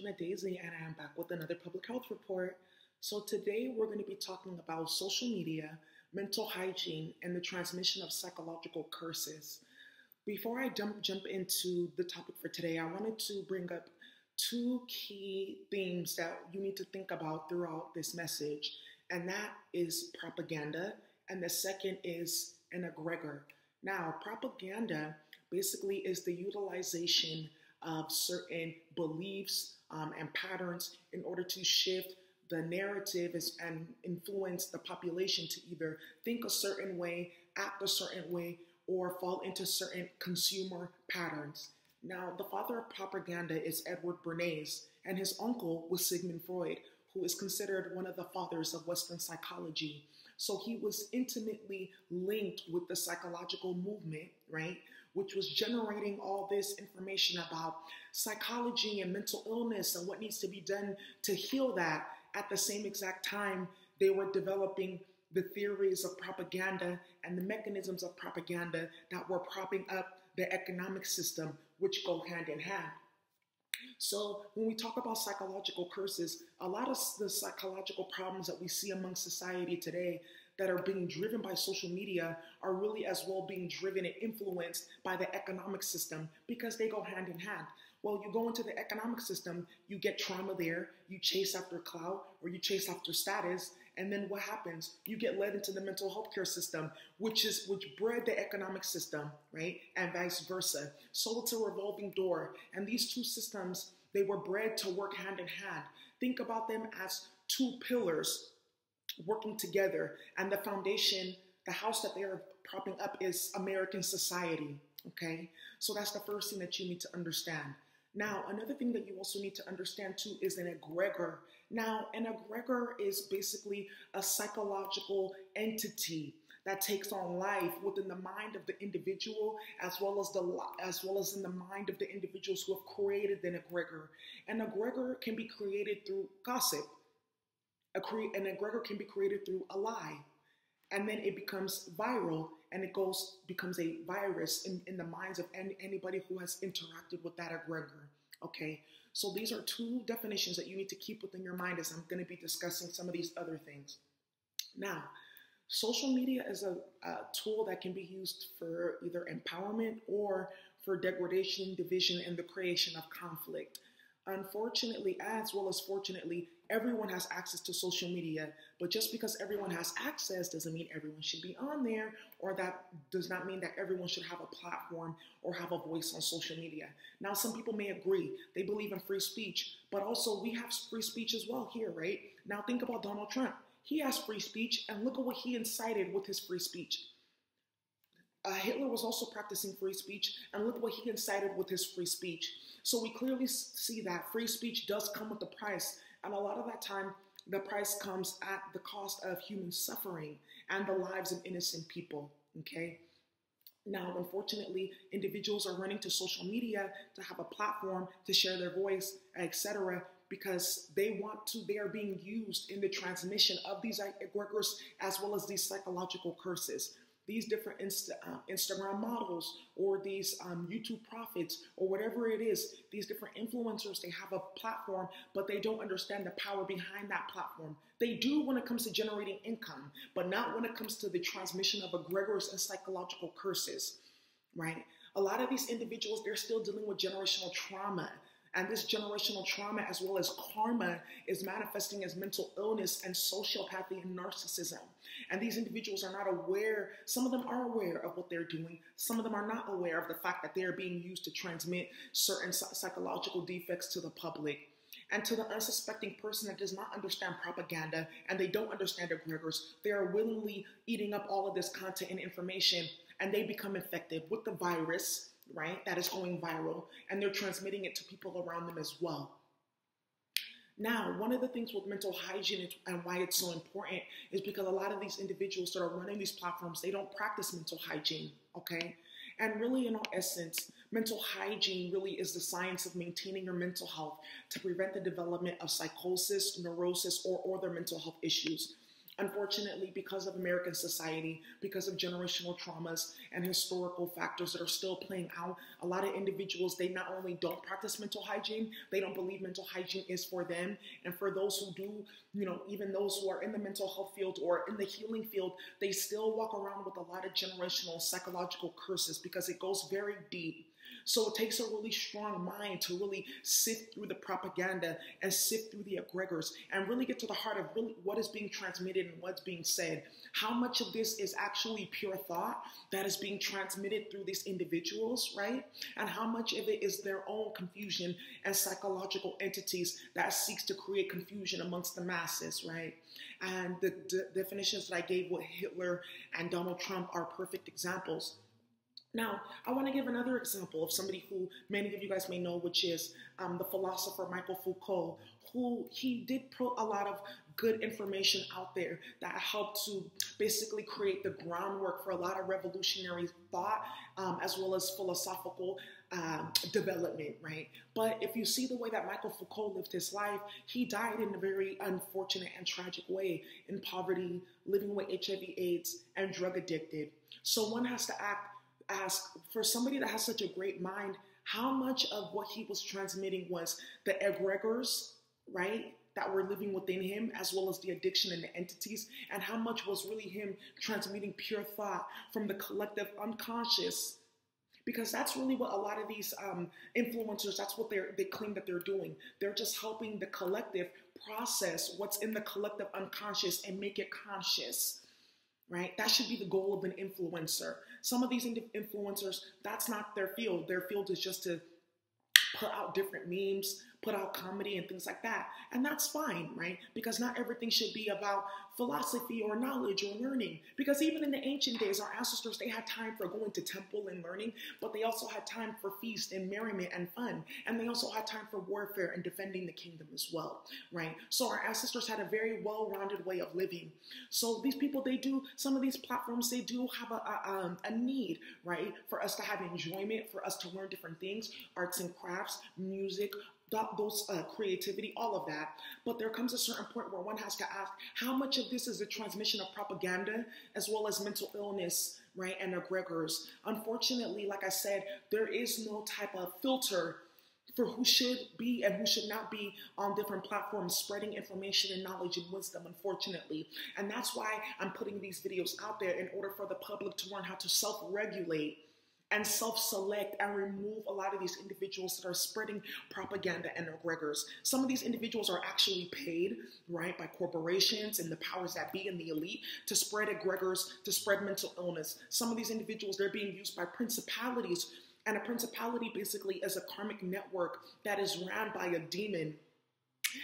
Shauna Daisy, and I am back with another public health report. So, today we're going to be talking about social media, mental hygiene, and the transmission of psychological curses. Before I jump into the topic for today, I wanted to bring up two key themes that you need to think about throughout this message, and that is propaganda, and the second is an egregor. Now, propaganda basically is the utilization of certain beliefs and patterns in order to shift the narrative and influence the population to either think a certain way, act a certain way, or fall into certain consumer patterns. Now, the father of propaganda is Edward Bernays, and his uncle was Sigmund Freud, who is considered one of the fathers of Western psychology. So he was intimately linked with the psychological movement, right? Which was generating all this information about psychology and mental illness and what needs to be done to heal that. At the same exact time, they were developing the theories of propaganda and the mechanisms of propaganda that were propping up the economic system, which go hand in hand. So when we talk about psychological curses, a lot of the psychological problems that we see among society today that are being driven by social media are really as well being driven and influenced by the economic system because they go hand in hand. Well, you go into the economic system, you get trauma there, you chase after clout or you chase after status, and then what happens? You get led into the mental health care system, which bred the economic system, right? And vice versa. So it's a revolving door. And these two systems, they were bred to work hand in hand. Think about them as two pillars working together. And the foundation, the house that they are propping up is American society, okay? So that's the first thing that you need to understand. Now, another thing that you also need to understand too is an egregor. Now, an egregor is basically a psychological entity that takes on life within the mind of the individual, as well as in the mind of the individuals who have created an egregor. An egregor can be created through gossip. An egregor can be created through a lie, and then it becomes viral, and it becomes a virus in the minds of anybody who has interacted with that egregor. Okay, so these are two definitions that you need to keep within your mind as I'm going to be discussing some of these other things. Now, social media is a tool that can be used for either empowerment or for degradation, division, and the creation of conflict. Unfortunately, as well as fortunately, everyone has access to social media, but just because everyone has access doesn't mean everyone should be on there, or that does not mean that everyone should have a platform or have a voice on social media. Now, some people may agree. They believe in free speech, but also we have free speech as well here, right? Now, think about Donald Trump. He has free speech, and look at what he incited with his free speech. Hitler was also practicing free speech, and look what he incited with his free speech. So we clearly see that free speech does come with a price, and a lot of that time, the price comes at the cost of human suffering and the lives of innocent people, okay? Now, unfortunately, individuals are running to social media to have a platform to share their voice, etc., because they are being used in the transmission of these egregors as well as these psychological curses. These different Instagram models or these YouTube prophets or whatever it is, these different influencers, they have a platform, but they don't understand the power behind that platform. They do when it comes to generating income, but not when it comes to the transmission of egregors and psychological curses, right? A lot of these individuals, they're still dealing with generational trauma. And this generational trauma, as well as karma, is manifesting as mental illness and sociopathy and narcissism. And these individuals are not aware. Some of them are aware of what they're doing. Some of them are not aware of the fact that they are being used to transmit certain psychological defects to the public. And to the unsuspecting person that does not understand propaganda and they don't understand egregors, they are willingly eating up all of this content and information, and they become infected with the virus, right, that is going viral, and they're transmitting it to people around them as well. Now, one of the things with mental hygiene and why it's so important is because a lot of these individuals that are running these platforms, they don't practice mental hygiene, okay? And really, in all essence, mental hygiene really is the science of maintaining your mental health to prevent the development of psychosis, neurosis, or other mental health issues. Unfortunately, because of American society, because of generational traumas and historical factors that are still playing out, a lot of individuals, they not only don't practice mental hygiene, they don't believe mental hygiene is for them. And for those who do, even those who are in the mental health field or in the healing field, they still walk around with a lot of generational psychological curses because it goes very deep. So it takes a really strong mind to really sift through the propaganda and sift through the egregors and really get to the heart of really what is being transmitted and what's being said. How much of this is actually pure thought that is being transmitted through these individuals, right? And how much of it is their own confusion and psychological entities that seeks to create confusion amongst the masses, right? And the definitions that I gave with Hitler and Donald Trump are perfect examples. Now, I want to give another example of somebody who many of you guys may know, which is the philosopher Michael Foucault, who he did put a lot of good information out there that helped to basically create the groundwork for a lot of revolutionary thought, as well as philosophical development, right? But if you see the way that Michael Foucault lived his life, he died in a very unfortunate and tragic way, in poverty, living with HIV/AIDS, and drug addicted. So one has to ask, for somebody that has such a great mind, how much of what he was transmitting was the egregors, right, that were living within him, as well as the addiction and the entities, and how much was really him transmitting pure thought from the collective unconscious? Because that's really what a lot of these influencers, that's what they claim that they're doing. They're just helping the collective process what's in the collective unconscious and make it conscious. Right? That should be the goal of an influencer. Some of these influencers, that's not their field. Their field is just to put out different memes, put out comedy and things like that. And that's fine, right? Because not everything should be about philosophy or knowledge or learning. Because even in the ancient days, our ancestors, they had time for going to temple and learning, but they also had time for feast and merriment and fun. And they also had time for warfare and defending the kingdom as well, right? So our ancestors had a very well-rounded way of living. So these people, some of these platforms, they do have a need, right? For us to have enjoyment, for us to learn different things, arts and crafts, music, those creativity, all of that. But there comes a certain point where one has to ask, how much of this is the transmission of propaganda as well as mental illness, right, and egregors? Unfortunately, like I said, there is no type of filter for who should be and who should not be on different platforms spreading information and knowledge and wisdom, unfortunately. And that's why I'm putting these videos out there, in order for the public to learn how to self-regulate and self-select and remove a lot of these individuals that are spreading propaganda and egregors. Some of these individuals are actually paid, right, by corporations and the powers that be and the elite to spread egregors, to spread mental illness. Some of these individuals, they're being used by principalities, and a principality basically is a karmic network that is ran by a demon.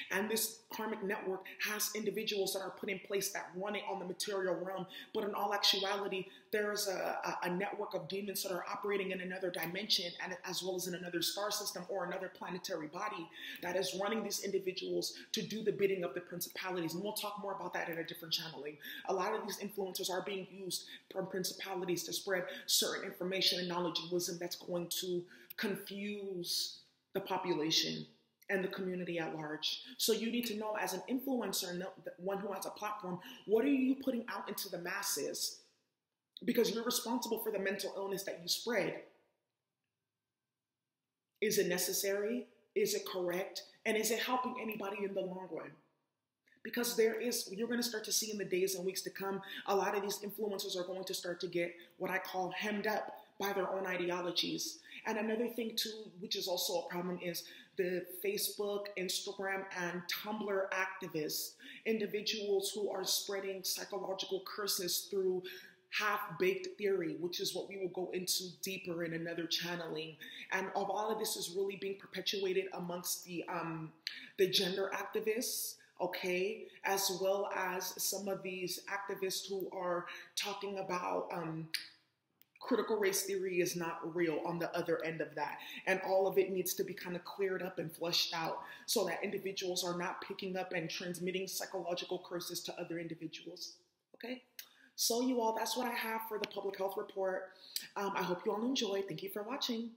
And this karmic network has individuals that are put in place that run it on the material realm. But in all actuality, there is a network of demons that are operating in another dimension, and as well as in another star system or another planetary body that is running these individuals to do the bidding of the principalities. And we'll talk more about that in a different channeling. A lot of these influencers are being used from principalities to spread certain information and knowledge and wisdom that's going to confuse the population and the community at large. So you need to know, as an influencer, one who has a platform, what are you putting out into the masses? Because you're responsible for the mental illness that you spread. Is it necessary? Is it correct? And is it helping anybody in the long run? Because you're going to start to see in the days and weeks to come, a lot of these influencers are going to start to get what I call hemmed up by their own ideologies. And another thing too, which is also a problem, is the Facebook, Instagram, and Tumblr activists, individuals who are spreading psychological curses through half-baked theory, which is what we will go into deeper in another channeling. And all of this is really being perpetuated amongst the gender activists, okay, as well as some of these activists who are talking about critical race theory is not real on the other end of that. And all of it needs to be kind of cleared up and flushed out so that individuals are not picking up and transmitting psychological curses to other individuals, okay? So you all, that's what I have for the public health report. I hope you all enjoyed. Thank you for watching.